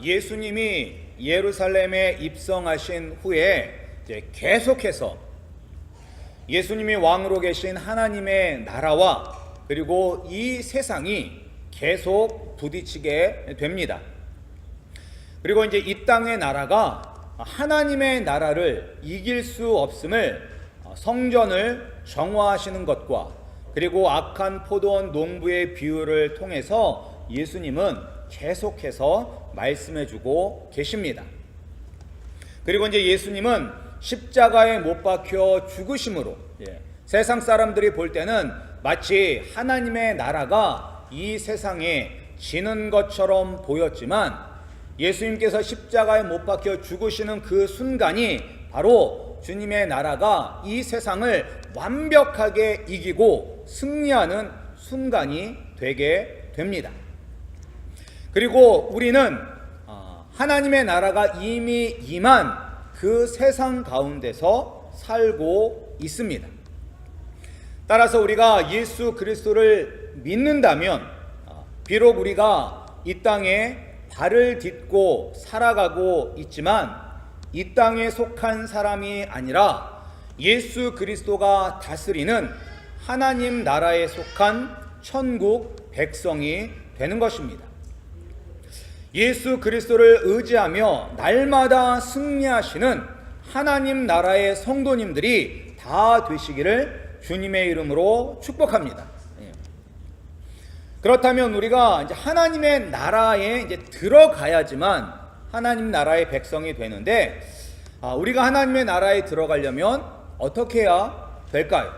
예수님이 예루살렘에 입성하신 후에 계속해서 예수님이 왕으로 계신 하나님의 나라와 그리고 이 세상이 계속 부딪히게 됩니다. 그리고 이제 이 땅의 나라가 하나님의 나라를 이길 수 없음을 성전을 정화하시는 것과 그리고 악한 포도원 농부의 비유를 통해서 예수님은 계속해서 말씀해주고 계십니다. 그리고 이제 예수님은 십자가에 못 박혀 죽으심으로 세상 사람들이 볼 때는 마치 하나님의 나라가 이 세상에 지는 것처럼 보였지만 예수님께서 십자가에 못 박혀 죽으시는 그 순간이 바로 주님의 나라가 이 세상을 완벽하게 이기고 승리하는 순간이 되게 됩니다. 그리고 우리는 하나님의 나라가 이미 임한 그 세상 가운데서 살고 있습니다. 따라서 우리가 예수 그리스도를 믿는다면 비록 우리가 이 땅에 발을 딛고 살아가고 있지만 이 땅에 속한 사람이 아니라 예수 그리스도가 다스리는 하나님 나라에 속한 천국 백성이 되는 것입니다. 예수 그리스도를 의지하며 날마다 승리하시는 하나님 나라의 성도님들이 다 되시기를 주님의 이름으로 축복합니다. 그렇다면 우리가 이제 하나님의 나라에 이제 들어가야지만 하나님 나라의 백성이 되는데 우리가 하나님의 나라에 들어가려면 어떻게 해야 될까요?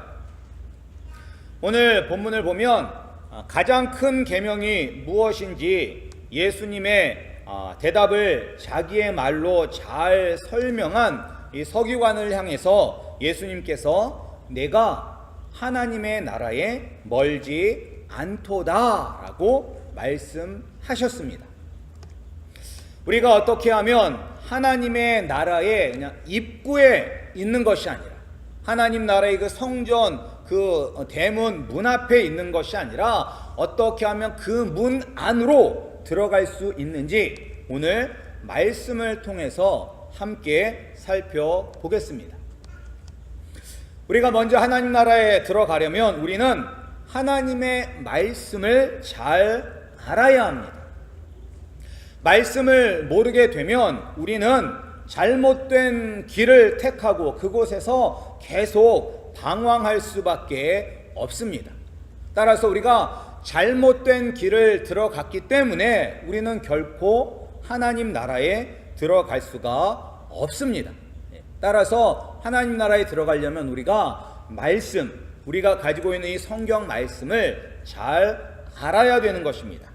오늘 본문을 보면 가장 큰 계명이 무엇인지 예수님의 대답을 자기의 말로 잘 설명한 이 서기관을 향해서 예수님께서 내가 하나님의 나라에 멀지 않도다라고 말씀하셨습니다. 우리가 어떻게 하면 하나님의 나라의 그냥 입구에 있는 것이 아니라 하나님 나라의 그 성전 그 대문 문 앞에 있는 것이 아니라 어떻게 하면 그 문 안으로 들어갈 수 있는지 오늘 말씀을 통해서 함께 살펴보겠습니다. 우리가 먼저 하나님 나라에 들어가려면 우리는 하나님의 말씀을 잘 알아야 합니다. 말씀을 모르게 되면 우리는 잘못된 길을 택하고 그곳에서 계속 방황할 수밖에 없습니다. 따라서 우리가 잘못된 길을 들어갔기 때문에 우리는 결코 하나님 나라에 들어갈 수가 없습니다. 따라서 하나님 나라에 들어가려면 우리가 우리가 가지고 있는 이 성경 말씀을 잘 알아야 되는 것입니다.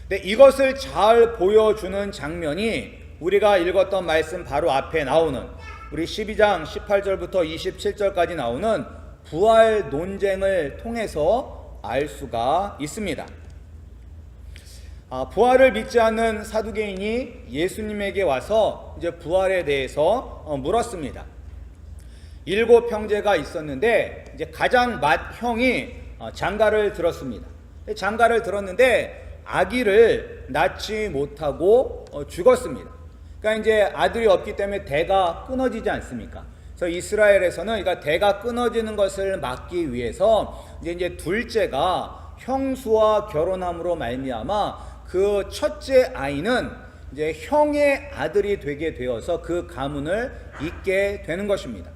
근데 이것을 잘 보여주는 장면이 우리가 읽었던 말씀 바로 앞에 나오는 우리 12장 18절부터 27절까지 나오는 부활 논쟁을 통해서 알 수가 있습니다. 부활을 믿지 않는 사두개인이 예수님에게 와서 이제 부활에 대해서 물었습니다. 7 형제가 있었는데 이제 가장 맏형이 장가를 들었습니다. 장가를 들었는데 아기를 낳지 못하고 죽었습니다. 그러니까 이제 아들이 없기 때문에 대가 끊어지지 않습니까? 그래서 이스라엘에서는 그러니까 대가 끊어지는 것을 막기 위해서 이제 둘째가 형수와 결혼함으로 말미암아 그 첫째 아이는 이제 형의 아들이 되게 되어서 그 가문을 잇게 되는 것입니다.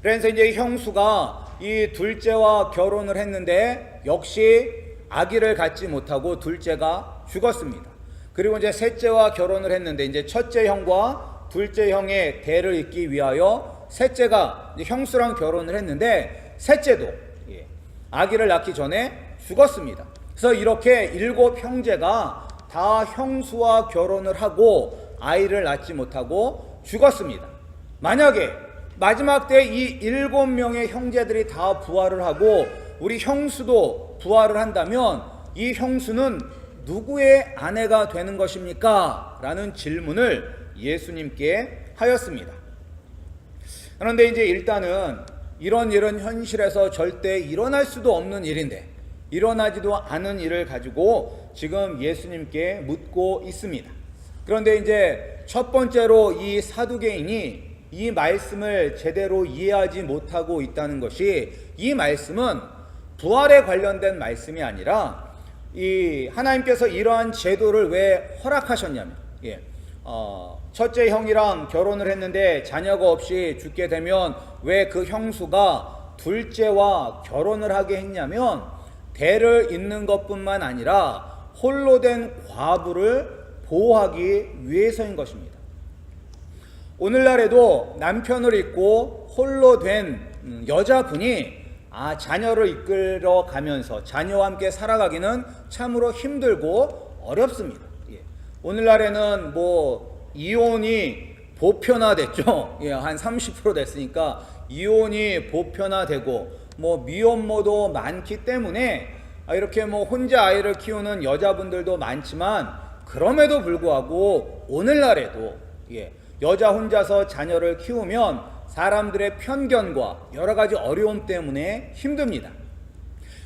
그래서 이제 형수가 이 둘째와 결혼을 했는데 역시 아기를 갖지 못하고 둘째가 죽었습니다. 그리고 이제 셋째와 결혼을 했는데 이제 첫째 형과 둘째 형의 대를 잇기 위하여 셋째가 형수랑 결혼을 했는데 셋째도 아기를 낳기 전에 죽었습니다. 그래서 이렇게 7 형제가 다 형수와 결혼을 하고 아이를 낳지 못하고 죽었습니다. 만약에 마지막 때 이 7명의 형제들이 다 부활을 하고 우리 형수도 부활을 한다면 이 형수는 누구의 아내가 되는 것입니까? 라는 질문을 예수님께 하였습니다. 그런데 이제 일단은 이런 일은 현실에서 절대 일어날 수도 없는 일인데 일어나지도 않은 일을 가지고 지금 예수님께 묻고 있습니다. 그런데 이제 첫 번째로 이 사두개인이 이 말씀을 제대로 이해하지 못하고 있다는 것이, 이 말씀은 부활에 관련된 말씀이 아니라 이 하나님께서 이러한 제도를 왜 허락하셨냐면, 첫째 형이랑 결혼을 했는데 자녀가 없이 죽게 되면 왜 그 형수가 둘째와 결혼을 하게 했냐면, 대를 잇는 것뿐만 아니라 홀로 된 과부를 보호하기 위해서인 것입니다. 오늘날에도 남편을 잊고 홀로 된 여자분이 자녀를 이끌어 가면서 자녀와 함께 살아가기는 참으로 힘들고 어렵습니다. 오늘날에는 이혼이 보편화됐죠. 한 30% 됐으니까 이혼이 보편화되고 미혼모도 많기 때문에 이렇게 혼자 아이를 키우는 여자분들도 많지만, 그럼에도 불구하고 오늘날에도 여자 혼자서 자녀를 키우면 사람들의 편견과 여러 가지 어려움 때문에 힘듭니다.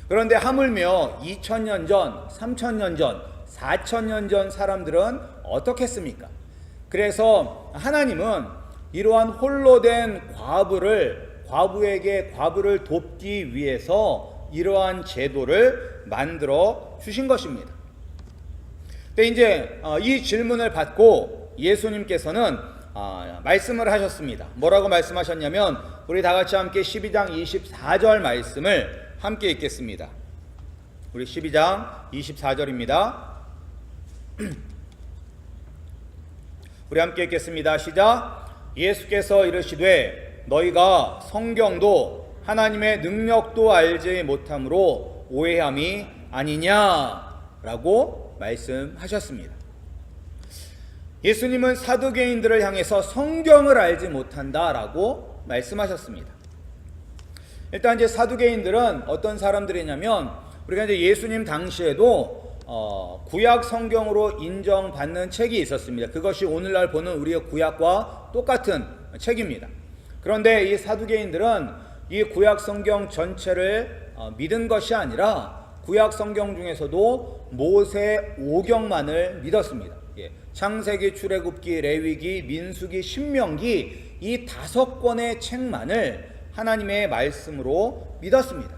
그런데 하물며 2000년 전, 3000년 전, 4000년 전 사람들은 어떻겠습니까? 그래서 하나님은 이러한 홀로 된 과부에게 과부를 돕기 위해서 이러한 제도를 만들어 주신 것입니다. 근데 이제 이 질문을 받고 예수님께서는 말씀을 하셨습니다. 뭐라고 말씀하셨냐면, 우리 다 같이 함께 12장 24절 말씀을 함께 읽겠습니다. 우리 12장 24절입니다. 우리 함께 읽겠습니다. 시작. 예수께서 이르시되 너희가 성경도 하나님의 능력도 알지 못함으로 오해함이 아니냐라고 말씀하셨습니다. 예수님은 사두개인들을 향해서 성경을 알지 못한다라고 말씀하셨습니다. 일단 이제 사두개인들은 어떤 사람들이냐면, 우리가 이제 예수님 당시에도 구약 성경으로 인정받는 책이 있었습니다. 그것이 오늘날 보는 우리의 구약과 똑같은 책입니다. 그런데 이 사두개인들은 이 구약 성경 전체를 믿은 것이 아니라 구약 성경 중에서도 모세 오경만을 믿었습니다. 창세기, 출애굽기, 레위기, 민수기, 신명기 이 5권의 책만을 하나님의 말씀으로 믿었습니다.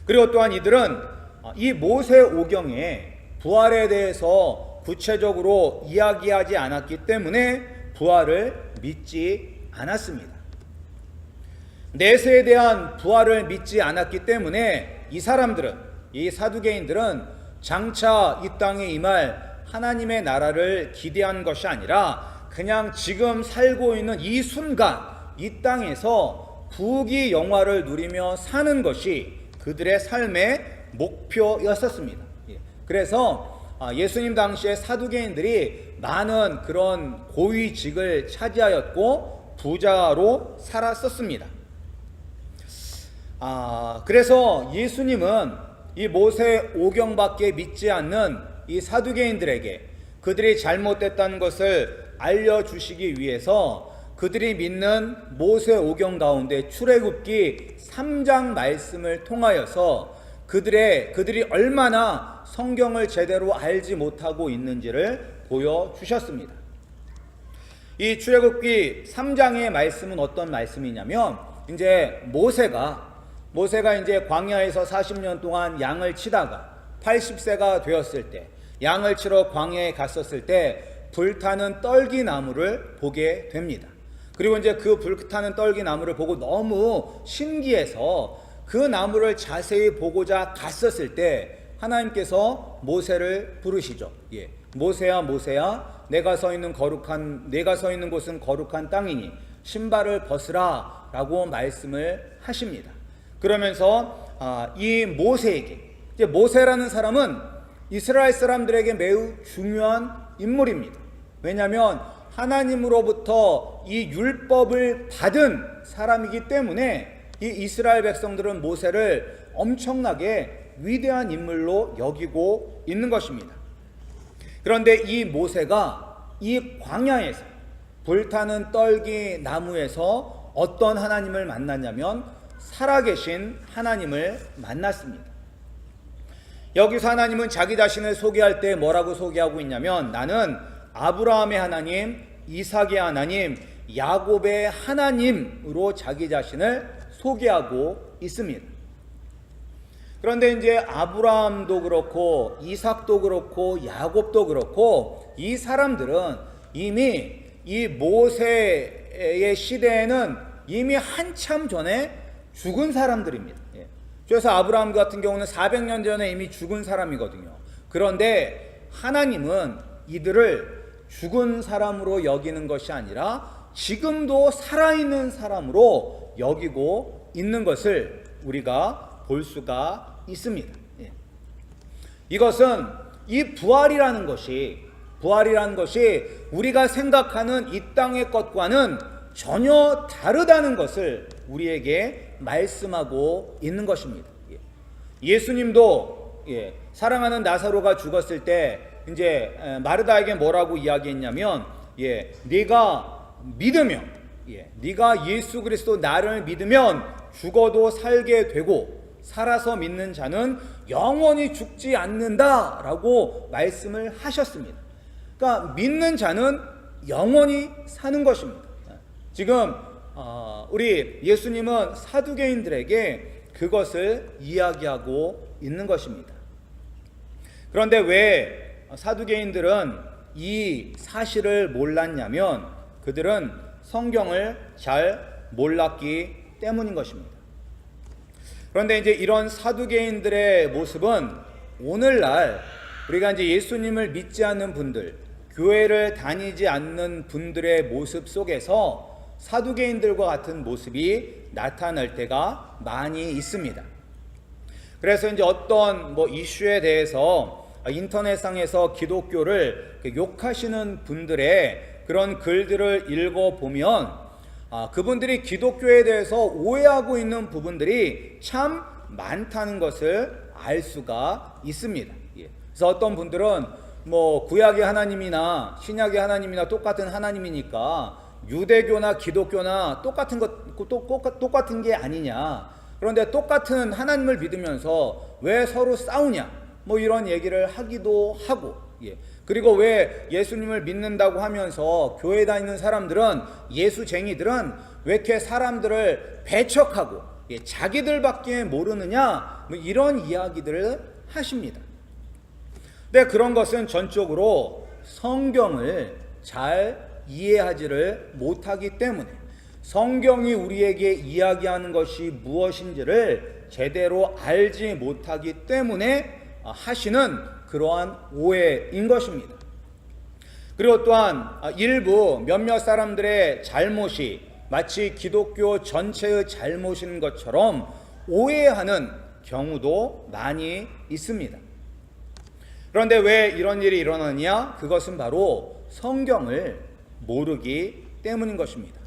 그리고 또한 이들은 이 모세 오경에 부활에 대해서 구체적으로 이야기하지 않았기 때문에 부활을 믿지 않았습니다. 내세에 대한 부활을 믿지 않았기 때문에 이 사람들은, 이 사두개인들은 장차 이 땅에 임할 하나님의 나라를 기대한 것이 아니라 그냥 지금 살고 있는 이 순간 이 땅에서 부귀 영화를 누리며 사는 것이 그들의 삶의 목표였었습니다. 그래서 예수님 당시에 사두개인들이 많은 그런 고위직을 차지하였고 부자로 살았었습니다. 그래서 예수님은 이 모세 오경밖에 믿지 않는 이 사두개인들에게 그들이 잘못됐다는 것을 알려주시기 위해서 그들이 믿는 모세 오경 가운데 출애굽기 3장 말씀을 통하여서 그들이 얼마나 성경을 제대로 알지 못하고 있는지를 보여주셨습니다. 이 출애굽기 3장의 말씀은 어떤 말씀이냐면, 이제 모세가 이제 광야에서 40년 동안 양을 치다가 80세가 되었을 때, 양을 치러 광야에 갔었을 때 불타는 떨기나무를 보게 됩니다. 그리고 이제 그 불타는 떨기나무를 보고 너무 신기해서 그 나무를 자세히 보고자 갔었을 때 하나님께서 모세를 부르시죠. 모세야, 모세야, 내가 서 있는 곳은 거룩한 땅이니 신발을 벗으라 라고 말씀을 하십니다. 그러면서 이 모세에게, 이제 모세라는 사람은 이스라엘 사람들에게 매우 중요한 인물입니다. 왜냐하면 하나님으로부터 이 율법을 받은 사람이기 때문에 이 이스라엘 백성들은 모세를 엄청나게 위대한 인물로 여기고 있는 것입니다. 그런데 이 모세가 이 광야에서 불타는 떨기 나무에서 어떤 하나님을 만났냐면 살아계신 하나님을 만났습니다. 여기서 하나님은 자기 자신을 소개할 때 뭐라고 소개하고 있냐면 나는 아브라함의 하나님, 이삭의 하나님, 야곱의 하나님으로 자기 자신을 소개하고 있습니다. 그런데 이제 아브라함도 그렇고 이삭도 그렇고 야곱도 그렇고 이 사람들은 이미 이 모세의 시대에는 이미 한참 전에 죽은 사람들입니다. 그래서 아브라함 같은 경우는 400년 전에 이미 죽은 사람이거든요. 그런데 하나님은 이들을 죽은 사람으로 여기는 것이 아니라 지금도 살아있는 사람으로 여기고 있는 것을 우리가 볼 수가 있습니다. 이것은 이 부활이라는 것이 우리가 생각하는 이 땅의 것과는 전혀 다르다는 것을 우리에게 말씀하고 있는 것입니다. 예수님도 사랑하는 나사로가 죽었을 때 이제 마르다에게 뭐라고 이야기했냐면 네가 믿으면 네가 예수 그리스도 나를 믿으면 죽어도 살게 되고 살아서 믿는 자는 영원히 죽지 않는다라고 말씀을 하셨습니다. 그러니까 믿는 자는 영원히 사는 것입니다. 지금 우리 예수님은 사두개인들에게 그것을 이야기하고 있는 것입니다. 그런데 왜 사두개인들은 이 사실을 몰랐냐면 그들은 성경을 잘 몰랐기 때문인 것입니다. 그런데 이제 이런 사두개인들의 모습은 오늘날 우리가 이제 예수님을 믿지 않는 분들, 교회를 다니지 않는 분들의 모습 속에서 사두개인들과 같은 모습이 나타날 때가 많이 있습니다. 그래서 이제 어떤 이슈에 대해서 인터넷상에서 기독교를 욕하시는 분들의 그런 글들을 읽어보면 그분들이 기독교에 대해서 오해하고 있는 부분들이 참 많다는 것을 알 수가 있습니다. 그래서 어떤 분들은 구약의 하나님이나 신약의 하나님이나 똑같은 하나님이니까 유대교나 기독교나 똑같은 게 아니냐. 그런데 똑같은 하나님을 믿으면서 왜 서로 싸우냐. 이런 얘기를 하기도 하고, 그리고 왜 예수님을 믿는다고 하면서 교회 다니는 사람들은, 예수쟁이들은 왜 이렇게 사람들을 배척하고 자기들밖에 모르느냐, 이런 이야기들을 하십니다. 근데 그런 것은 전적으로 성경을 잘 이해하지를 못하기 때문에, 성경이 우리에게 이야기하는 것이 무엇인지를 제대로 알지 못하기 때문에 하시는 그러한 오해인 것입니다. 그리고 또한 일부 몇몇 사람들의 잘못이 마치 기독교 전체의 잘못인 것처럼 오해하는 경우도 많이 있습니다. 그런데 왜 이런 일이 일어나느냐? 그것은 바로 성경을 모르기 때문인 것입니다.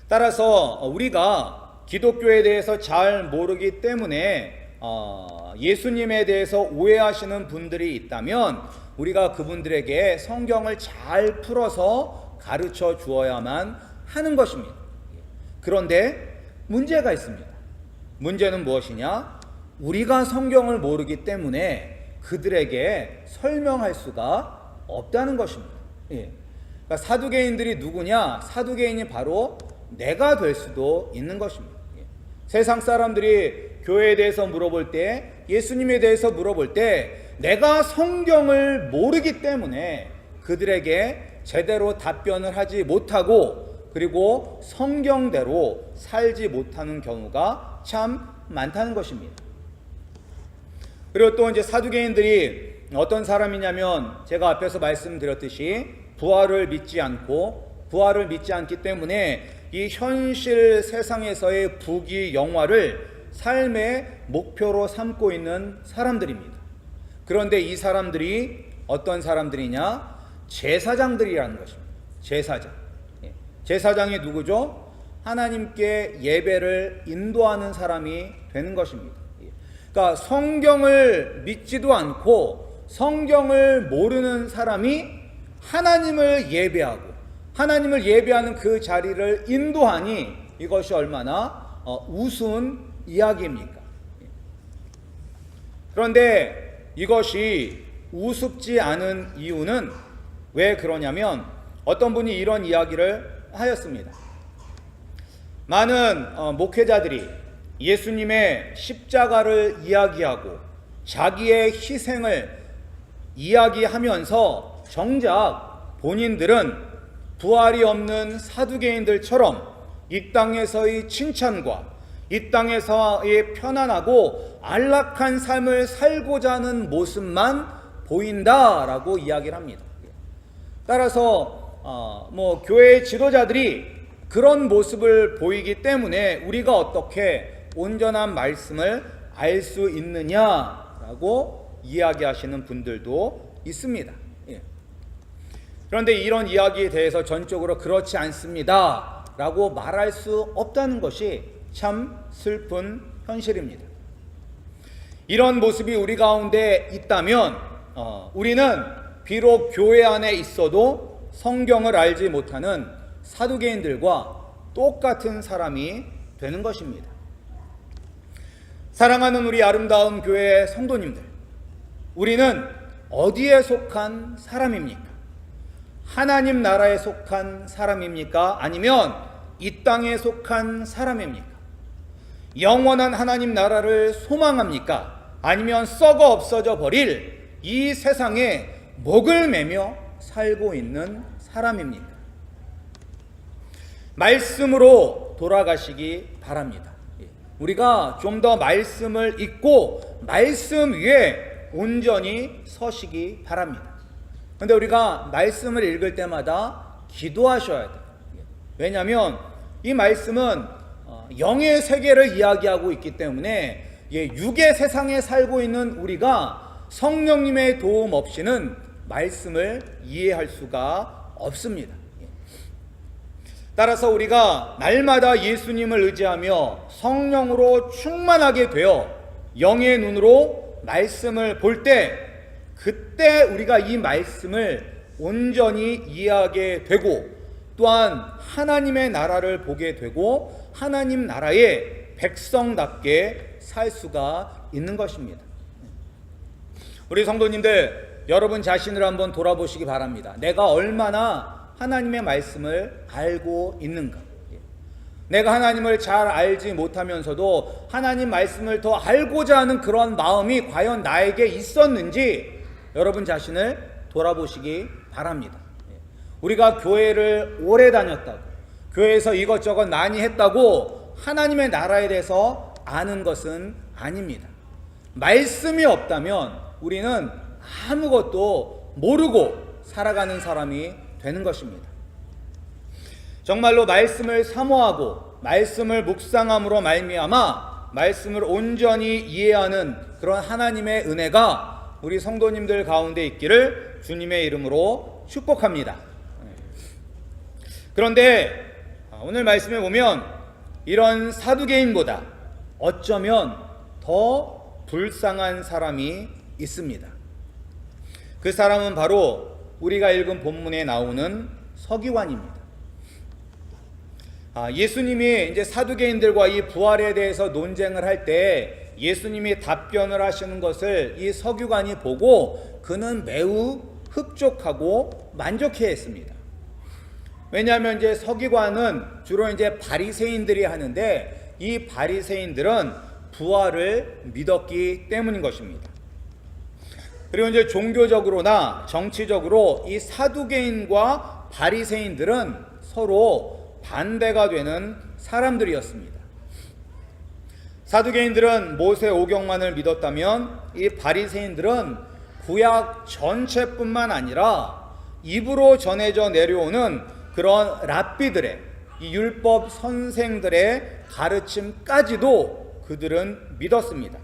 따라서 우리가 기독교에 대해서 잘 모르기 때문에 예수님에 대해서 오해하시는 분들이 있다면 우리가 그분들에게 성경을 잘 풀어서 가르쳐 주어야만 하는 것입니다. 그런데 문제가 있습니다. 문제는 무엇이냐? 우리가 성경을 모르기 때문에 그들에게 설명할 수가 없다는 것입니다. 그러니까 사두개인들이 누구냐? 사두개인이 바로 내가 될 수도 있는 것입니다. 세상 사람들이 교회에 대해서 물어볼 때, 예수님에 대해서 물어볼 때 내가 성경을 모르기 때문에 그들에게 제대로 답변을 하지 못하고, 그리고 성경대로 살지 못하는 경우가 참 많다는 것입니다. 그리고 또 이제 사두개인들이 어떤 사람이냐면, 제가 앞에서 말씀드렸듯이 부활을 믿지 않기 때문에 이 현실 세상에서의 부귀 영화를 삶의 목표로 삼고 있는 사람들입니다. 그런데 이 사람들이 어떤 사람들이냐? 제사장들이라는 것입니다. 제사장이 누구죠? 하나님께 예배를 인도하는 사람이 되는 것입니다. 그러니까 성경을 믿지도 않고 성경을 모르는 사람이 하나님을 예배하는 그 자리를 인도하니 이것이 얼마나 우스운 이야기입니까? 그런데 이것이 우습지 않은 이유는 왜 그러냐면 어떤 분이 이런 이야기를 하였습니다. 많은 목회자들이 예수님의 십자가를 이야기하고 자기의 희생을 이야기하면서 정작 본인들은 부활이 없는 사두개인들처럼 이 땅에서의 칭찬과 이 땅에서의 편안하고 안락한 삶을 살고자 하는 모습만 보인다라고 이야기를 합니다. 따라서 교회의 지도자들이 그런 모습을 보이기 때문에 우리가 어떻게 온전한 말씀을 알 수 있느냐라고 이야기하시는 분들도 있습니다. 그런데 이런 이야기에 대해서 전적으로 그렇지 않습니다 라고 말할 수 없다는 것이 참 슬픈 현실입니다. 이런 모습이 우리 가운데 있다면 우리는 비록 교회 안에 있어도 성경을 알지 못하는 사두개인들과 똑같은 사람이 되는 것입니다. 사랑하는 우리 아름다운 교회 성도님들, 우리는 어디에 속한 사람입니까? 하나님 나라에 속한 사람입니까? 아니면 이 땅에 속한 사람입니까? 영원한 하나님 나라를 소망합니까? 아니면 썩어 없어져 버릴 이 세상에 목을 매며 살고 있는 사람입니까? 말씀으로 돌아가시기 바랍니다. 우리가 좀 더 말씀을 읽고 말씀 위에 온전히 서시기 바랍니다. 그런데 우리가 말씀을 읽을 때마다 기도하셔야 돼요. 왜냐하면 이 말씀은 영의 세계를 이야기하고 있기 때문에 육의 세상에 살고 있는 우리가 성령님의 도움 없이는 말씀을 이해할 수가 없습니다. 따라서 우리가 날마다 예수님을 의지하며 성령으로 충만하게 되어 영의 눈으로 말씀을 볼 때 그때 우리가 이 말씀을 온전히 이해하게 되고 또한 하나님의 나라를 보게 되고 하나님 나라의 백성답게 살 수가 있는 것입니다. 우리 성도님들, 여러분 자신을 한번 돌아보시기 바랍니다. 내가 얼마나 하나님의 말씀을 알고 있는가? 내가 하나님을 잘 알지 못하면서도 하나님 말씀을 더 알고자 하는 그런 마음이 과연 나에게 있었는지 여러분 자신을 돌아보시기 바랍니다. 우리가 교회를 오래 다녔다고, 교회에서 이것저것 많이 했다고 하나님의 나라에 대해서 아는 것은 아닙니다. 말씀이 없다면 우리는 아무것도 모르고 살아가는 사람이 되는 것입니다. 정말로 말씀을 사모하고 말씀을 묵상함으로 말미암아 말씀을 온전히 이해하는 그런 하나님의 은혜가 우리 성도님들 가운데 있기를 주님의 이름으로 축복합니다. 그런데 오늘 말씀에 보면 이런 사두개인보다 어쩌면 더 불쌍한 사람이 있습니다. 그 사람은 바로 우리가 읽은 본문에 나오는 서기관입니다. 예수님이 이제 사두개인들과 이 부활에 대해서 논쟁을 할 때 예수님이 답변을 하시는 것을 이 서기관이 보고 그는 매우 흡족하고 만족해했습니다. 왜냐하면 이제 서기관은 주로 이제 바리새인들이 하는데 이 바리새인들은 부활을 믿었기 때문인 것입니다. 그리고 이제 종교적으로나 정치적으로 이 사두개인과 바리새인들은 서로 반대가 되는 사람들이었습니다. 사두개인들은 모세 오경만을 믿었다면 이 바리새인들은 구약 전체뿐만 아니라 입으로 전해져 내려오는 그런 랍비들의 이 율법 선생들의 가르침까지도 그들은 믿었습니다.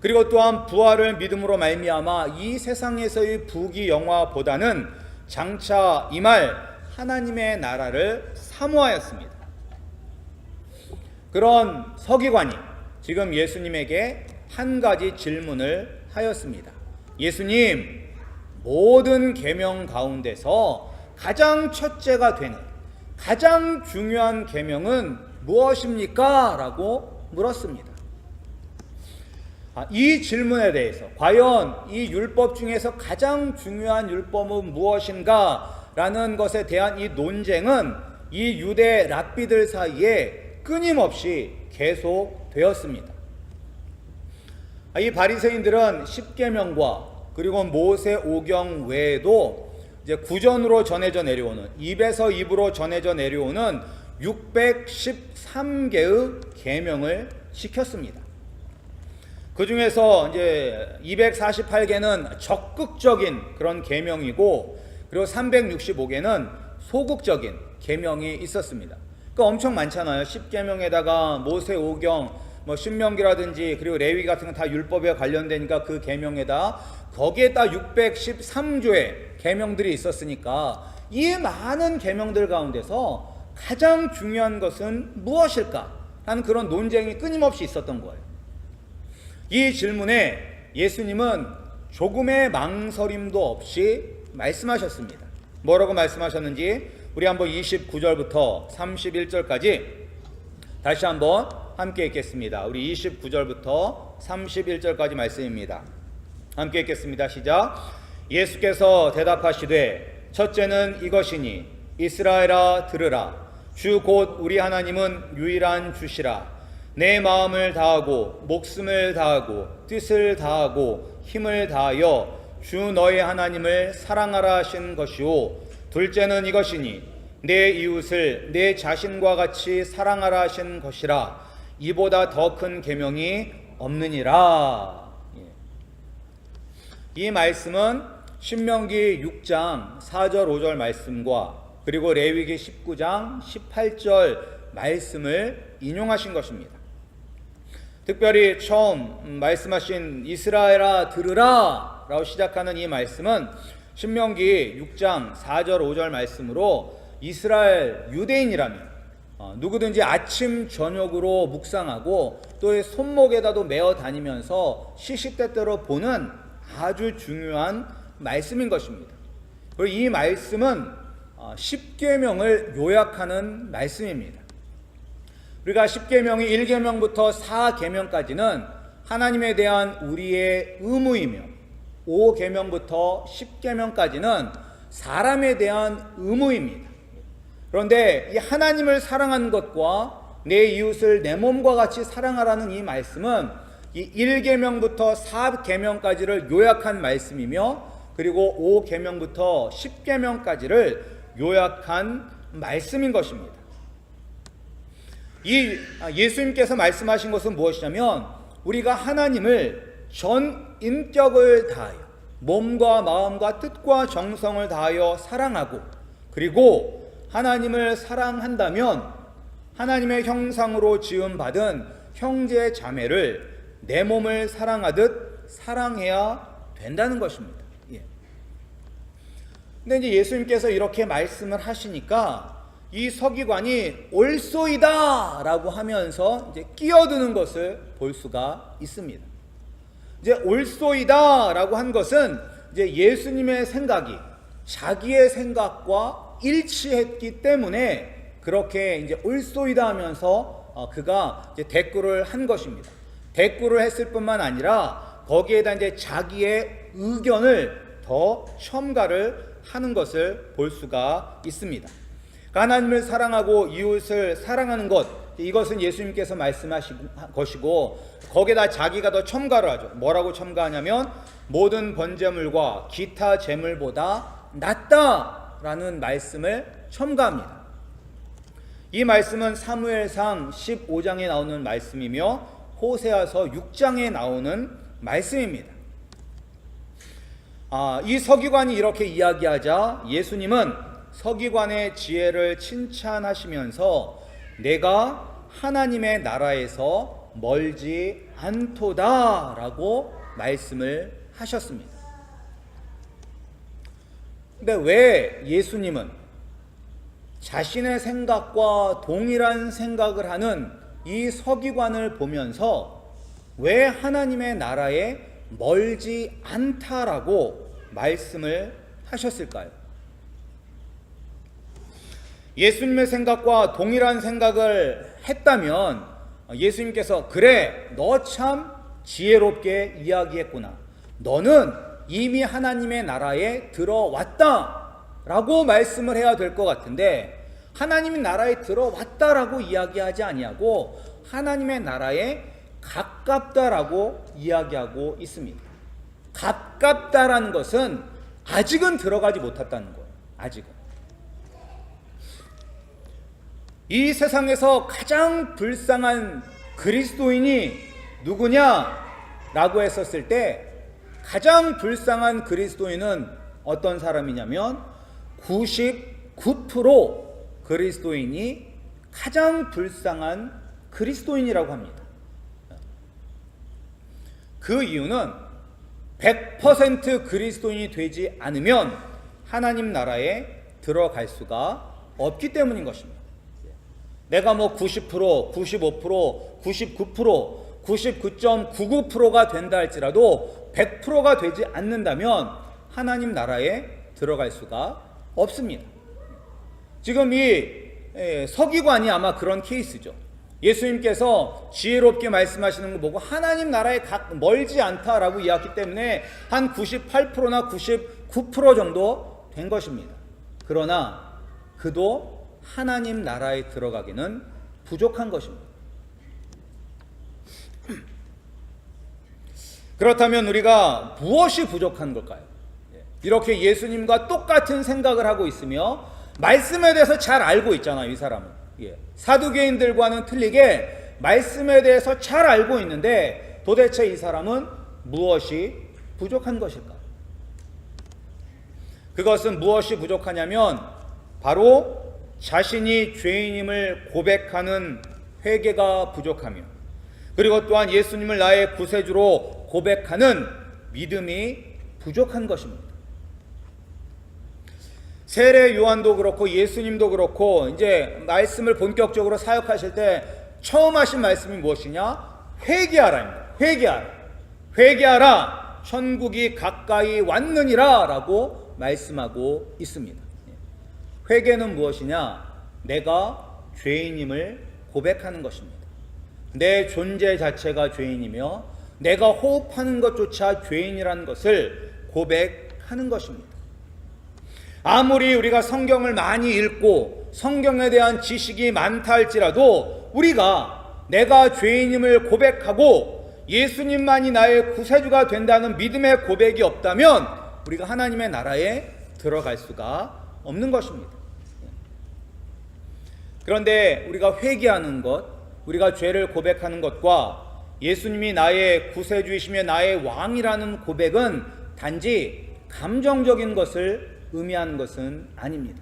그리고 또한 부활을 믿음으로 말미암아 이 세상에서의 부귀영화보다는 장차 임할 하나님의 나라를 사모하였습니다. 그런 서기관이 지금 예수님에게 한 가지 질문을 하였습니다. 예수님, 모든 계명 가운데서 가장 첫째가 되는 가장 중요한 계명은 무엇입니까? 라고 물었습니다. 이 질문에 대해서 과연 이 율법 중에서 가장 중요한 율법은 무엇인가 라는 것에 대한 이 논쟁은 이 유대 랍비들 사이에 끊임없이 계속되었습니다. 이 바리새인들은 십계명과 그리고 모세 오경 외에도 이제 구전으로 전해져 내려오는, 입에서 입으로 전해져 내려오는 613개의 계명을 지켰습니다. 그 중에서 이제 248개는 적극적인 그런 계명이고, 그리고 365개는 소극적인 계명이 있었습니다. 그러니까 엄청 많잖아요. 10계명에다가 모세 오경, 신명기라든지 그리고 레위 같은 건 다 율법에 관련되니까 그 계명에다 거기에다 613조의 계명들이 있었으니까 이 많은 계명들 가운데서 가장 중요한 것은 무엇일까 하는 그런 논쟁이 끊임없이 있었던 거예요. 이 질문에 예수님은 조금의 망설임도 없이 말씀하셨습니다. 뭐라고 말씀하셨는지 우리 한번 29절부터 31절까지 다시 한번 함께 읽겠습니다. 우리 29절부터 31절까지 말씀입니다. 함께 읽겠습니다. 시작. 예수께서 대답하시되 첫째는 이것이니 이스라엘아 들으라. 주 곧 우리 하나님은 유일한 주시라. 내 마음을 다하고 목숨을 다하고 뜻을 다하고 힘을 다하여 주 너의 하나님을 사랑하라 하신 것이요. 둘째는 이것이니 내 이웃을 내 자신과 같이 사랑하라 하신 것이라. 이보다 더 큰 계명이 없느니라. 이 말씀은 신명기 6장 4절 5절 말씀과 그리고 레위기 19장 18절 말씀을 인용하신 것입니다. 특별히 처음 말씀하신 이스라엘아 들으라 라고 시작하는 이 말씀은 신명기 6장 4절 5절 말씀으로 이스라엘 유대인이라면 누구든지 아침 저녁으로 묵상하고 또 손목에다도 메어 다니면서 시시때때로 보는 아주 중요한 말씀인 것입니다. 그리고 이 말씀은 10계명을 요약하는 말씀입니다. 우리가 10계명이 1계명부터 4계명까지는 하나님에 대한 우리의 의무이며 5계명부터 10계명까지는 사람에 대한 의무입니다. 그런데 이 하나님을 사랑하는 것과 내 이웃을 내 몸과 같이 사랑하라는 이 말씀은 이 1계명부터 4계명까지를 요약한 말씀이며 그리고 5계명부터 10계명까지를 요약한 말씀인 것입니다. 이 예수님께서 말씀하신 것은 무엇이냐면 우리가 하나님을 전 인격을 다하여 몸과 마음과 뜻과 정성을 다하여 사랑하고 그리고 하나님을 사랑한다면 하나님의 형상으로 지음받은 형제 자매를 내 몸을 사랑하듯 사랑해야 된다는 것입니다. 근데 이제 예수님께서 이렇게 말씀을 하시니까 이 서기관이 옳소이다 라고 하면서 이제 끼어드는 것을 볼 수가 있습니다. 이제 옳소이다 라고 한 것은 이제 예수님의 생각이 자기의 생각과 일치했기 때문에 그렇게 이제 옳소이다 하면서 그가 이제 대꾸를 한 것입니다. 대꾸를 했을 뿐만 아니라 거기에다 이제 자기의 의견을 더 첨가를 하는 것을 볼 수가 있습니다. 하나님을 사랑하고 이웃을 사랑하는 것, 이것은 예수님께서 말씀하신 것이고 거기에다 자기가 더 첨가를 하죠. 뭐라고 첨가하냐면 모든 번제물과 기타 제물보다 낫다라는 말씀을 첨가합니다. 이 말씀은 사무엘상 15장에 나오는 말씀이며 호세아서 6장에 나오는 말씀입니다. 이 서기관이 이렇게 이야기하자 예수님은 서기관의 지혜를 칭찬하시면서 내가 하나님의 나라에서 멀지 않도다라고 말씀을 하셨습니다. 근데 왜 예수님은 자신의 생각과 동일한 생각을 하는 이 서기관을 보면서 왜 하나님의 나라에 멀지 않다라고 말씀을 하셨을까요? 예수님의 생각과 동일한 생각을 했다면 예수님께서 그래 너 참 지혜롭게 이야기했구나. 너는 이미 하나님의 나라에 들어왔다 라고 말씀을 해야 될 것 같은데, 하나님의 나라에 들어왔다라고 이야기하지 아니하고 하나님의 나라에 가깝다라고 이야기하고 있습니다. 가깝다라는 것은 아직은 들어가지 못했다는 거예요. 아직은. 이 세상에서 가장 불쌍한 그리스도인이 누구냐라고 했었을 때, 가장 불쌍한 그리스도인은 어떤 사람이냐면 99% 그리스도인이 가장 불쌍한 그리스도인이라고 합니다. 그 이유는 100% 그리스도인이 되지 않으면 하나님 나라에 들어갈 수가 없기 때문인 것입니다. 내가 뭐 90%, 95%, 99%, 99.99%가 된다 할지라도 100%가 되지 않는다면 하나님 나라에 들어갈 수가 없습니다. 지금 이 서기관이 아마 그런 케이스죠. 예수님께서 지혜롭게 말씀하시는 거 보고 하나님 나라에 멀지 않다라고 이야기했기 때문에 한 98%나 99% 정도 된 것입니다. 그러나 그도 하나님 나라에 들어가기는 부족한 것입니다. 그렇다면 우리가 무엇이 부족한 걸까요? 이렇게 예수님과 똑같은 생각을 하고 있으며 말씀에 대해서 잘 알고 있잖아요. 이 사람은 사두개인들과는 틀리게 말씀에 대해서 잘 알고 있는데 도대체 이 사람은 무엇이 부족한 것일까? 그것은 무엇이 부족하냐면 바로 자신이 죄인임을 고백하는 회개가 부족하며, 그리고 또한 예수님을 나의 구세주로 고백하는 믿음이 부족한 것입니다. 세례 요한도 그렇고 예수님도 그렇고 이제 말씀을 본격적으로 사역하실 때 처음 하신 말씀이 무엇이냐? 회개하라입니다. 회개하라 천국이 가까이 왔느니라 라고 말씀하고 있습니다. 회개는 무엇이냐? 내가 죄인임을 고백하는 것입니다. 내 존재 자체가 죄인이며 내가 호흡하는 것조차 죄인이라는 것을 고백하는 것입니다. 아무리 우리가 성경을 많이 읽고 성경에 대한 지식이 많다 할지라도 우리가 내가 죄인임을 고백하고 예수님만이 나의 구세주가 된다는 믿음의 고백이 없다면 우리가 하나님의 나라에 들어갈 수가 없는 것입니다. 그런데 우리가 회개하는 것, 우리가 죄를 고백하는 것과 예수님이 나의 구세주이시며 나의 왕이라는 고백은 단지 감정적인 것을 의미하는 것은 아닙니다.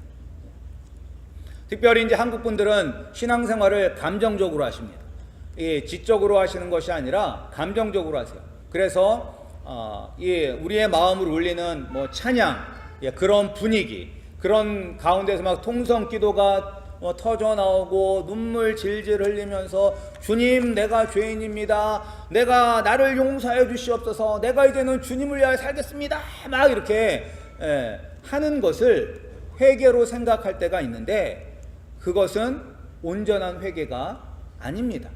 특별히 이제 한국 분들은 신앙생활을 감정적으로 하십니다. 지적으로 하시는 것이 아니라 감정적으로 하세요. 그래서 우리의 마음을 울리는 뭐 찬양, 그런 분위기, 그런 가운데서 막 통성 기도가 터져 나오고 눈물 질질 흘리면서 주님 내가 죄인입니다. 나를 용서해 주시옵소서. 내가 이제는 주님을 위하여 살겠습니다. 막 이렇게 하는 것을 회개로 생각할 때가 있는데 그것은 온전한 회개가 아닙니다.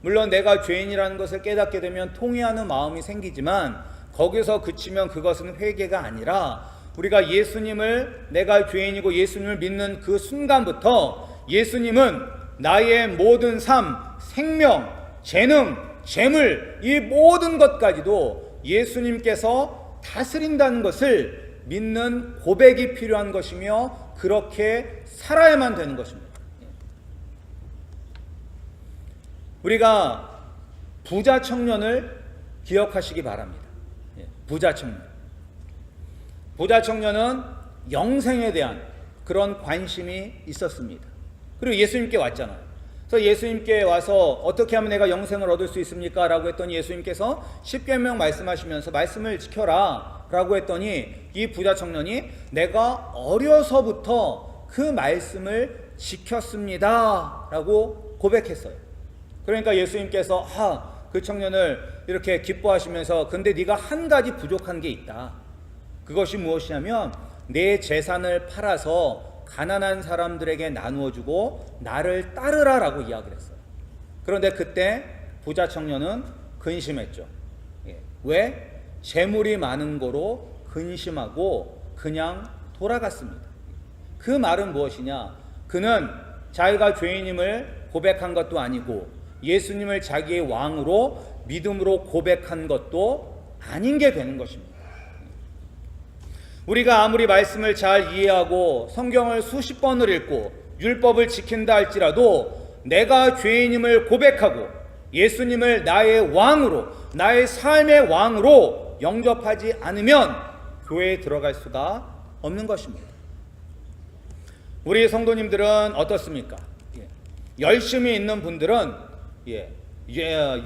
물론 내가 죄인이라는 것을 깨닫게 되면 통회하는 마음이 생기지만 거기서 그치면 그것은 회개가 아니라 우리가 예수님을, 내가 죄인이고 예수님을 믿는 그 순간부터 예수님은 나의 모든 삶, 생명, 재능, 재물, 이 모든 것까지도 예수님께서 다스린다는 것을 믿는 고백이 필요한 것이며 그렇게 살아야만 되는 것입니다. 우리가 부자 청년을 기억하시기 바랍니다. 부자 청년. 부자 청년은 영생에 대한 그런 관심이 있었습니다. 그리고 예수님께 왔잖아요. 그래서 예수님께 와서 어떻게 하면 내가 영생을 얻을 수 있습니까? 라고 했더니 예수님께서 십계명 말씀하시면서 말씀을 지켜라 라고 했더니 이 부자 청년이 내가 어려서부터 그 말씀을 지켰습니다 라고 고백했어요. 그러니까 예수님께서 그 청년을 이렇게 기뻐하시면서 근데 네가 한 가지 부족한 게 있다. 그것이 무엇이냐면 내 재산을 팔아서 가난한 사람들에게 나누어주고 나를 따르라 라고 이야기를 했어요. 그런데 그때 부자 청년은 근심했죠. 왜? 재물이 많은 거로 근심하고 그냥 돌아갔습니다. 그 말은 무엇이냐? 그는 자기가 죄인임을 고백한 것도 아니고 예수님을 자기의 왕으로 믿음으로 고백한 것도 아닌 게 되는 것입니다. 우리가 아무리 말씀을 잘 이해하고 성경을 수십 번을 읽고 율법을 지킨다 할지라도 내가 죄인임을 고백하고 예수님을 나의 왕으로, 나의 삶의 왕으로 영접하지 않으면 교회에 들어갈 수가 없는 것입니다. 우리 성도님들은 어떻습니까? 열심히 있는 분들은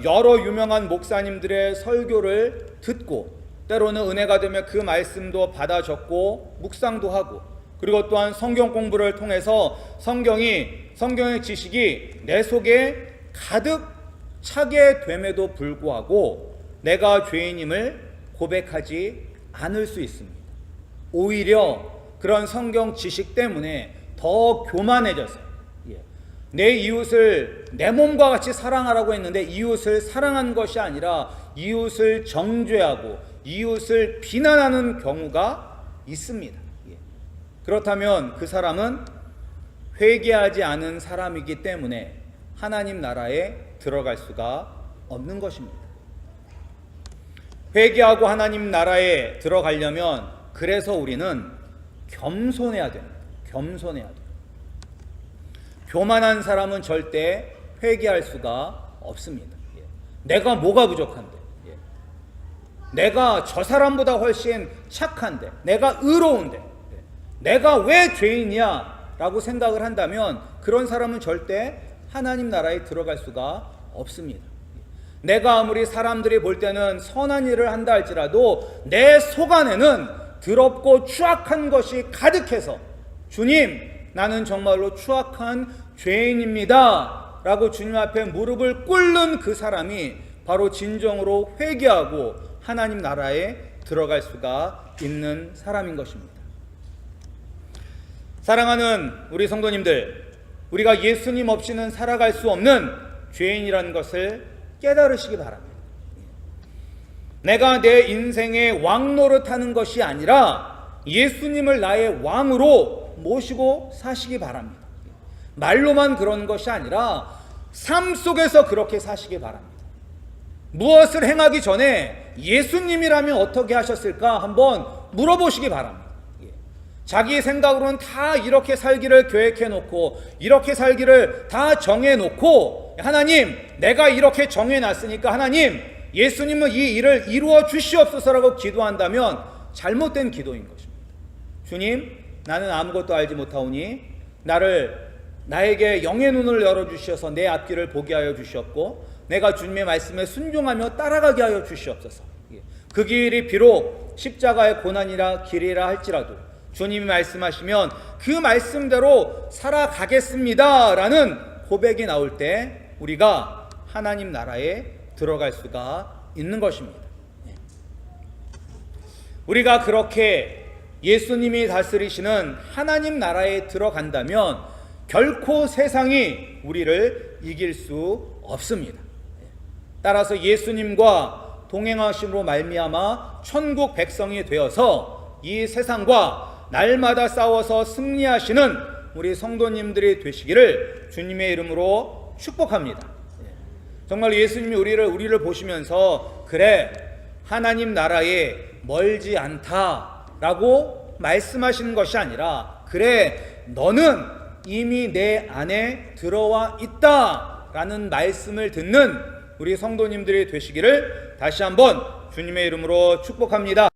여러 유명한 목사님들의 설교를 듣고 때로는 은혜가 되면 그 말씀도 받아 적고 묵상도 하고, 그리고 또한 성경 공부를 통해서 성경의 지식이 내 속에 가득 차게 됨에도 불구하고 내가 죄인임을 고백하지 않을 수 있습니다. 오히려 그런 성경 지식 때문에 더 교만해져서 내 이웃을 내 몸과 같이 사랑하라고 했는데 이웃을 사랑한 것이 아니라 이웃을 정죄하고 이웃을 비난하는 경우가 있습니다. 그렇다면 그 사람은 회개하지 않은 사람이기 때문에 하나님 나라에 들어갈 수가 없는 것입니다. 회개하고 하나님 나라에 들어가려면 그래서 우리는 겸손해야 됩니다. 겸손해야 돼요. 교만한 사람은 절대 회개할 수가 없습니다. 내가 뭐가 부족한데, 내가 저 사람보다 훨씬 착한데, 내가 의로운데, 내가 왜 죄인이야 라고 생각을 한다면 그런 사람은 절대 하나님 나라에 들어갈 수가 없습니다. 내가 아무리 사람들이 볼 때는 선한 일을 한다 할지라도 내 속 안에는 더럽고 추악한 것이 가득해서 주님, 나는 정말로 추악한 죄인입니다 라고 주님 앞에 무릎을 꿇는 그 사람이 바로 진정으로 회개하고 하나님 나라에 들어갈 수가 있는 사람인 것입니다. 사랑하는 우리 성도님들, 우리가 예수님 없이는 살아갈 수 없는 죄인이라는 것을 깨달으시기 바랍니다. 내가 내 인생의 왕노릇하는 것이 아니라 예수님을 나의 왕으로 모시고 사시기 바랍니다. 말로만 그런 것이 아니라 삶 속에서 그렇게 사시기 바랍니다. 무엇을 행하기 전에 예수님이라면 어떻게 하셨을까 한번 물어보시기 바랍니다. 자기 생각으로는 다 이렇게 살기를 계획해 놓고 이렇게 살기를 다 정해 놓고 하나님, 내가 이렇게 정해 놨으니까 하나님, 예수님은 이 일을 이루어 주시옵소서라고 기도한다면 잘못된 기도인 것입니다. 주님, 나는 아무것도 알지 못하오니 나에게 영의 눈을 열어주셔서 내 앞길을 보게 하여 주시옵고 내가 주님의 말씀에 순종하며 따라가게 하여 주시옵소서. 그 길이 비록 십자가의 고난이라 길이라 할지라도 주님이 말씀하시면 그 말씀대로 살아가겠습니다 라는 고백이 나올 때 우리가 하나님 나라에 들어갈 수가 있는 것입니다. 우리가 그렇게 예수님이 다스리시는 하나님 나라에 들어간다면 결코 세상이 우리를 이길 수 없습니다. 따라서 예수님과 동행하심으로 말미암아 천국 백성이 되어서 이 세상과 날마다 싸워서 승리하시는 우리 성도님들이 되시기를 주님의 이름으로 축복합니다. 정말 예수님이 우리를 보시면서 그래, 하나님 나라에 멀지 않다라고 말씀하시는 것이 아니라 그래, 너는 이미 내 안에 들어와 있다라는 말씀을 듣는 우리 성도님들이 되시기를 다시 한번 주님의 이름으로 축복합니다.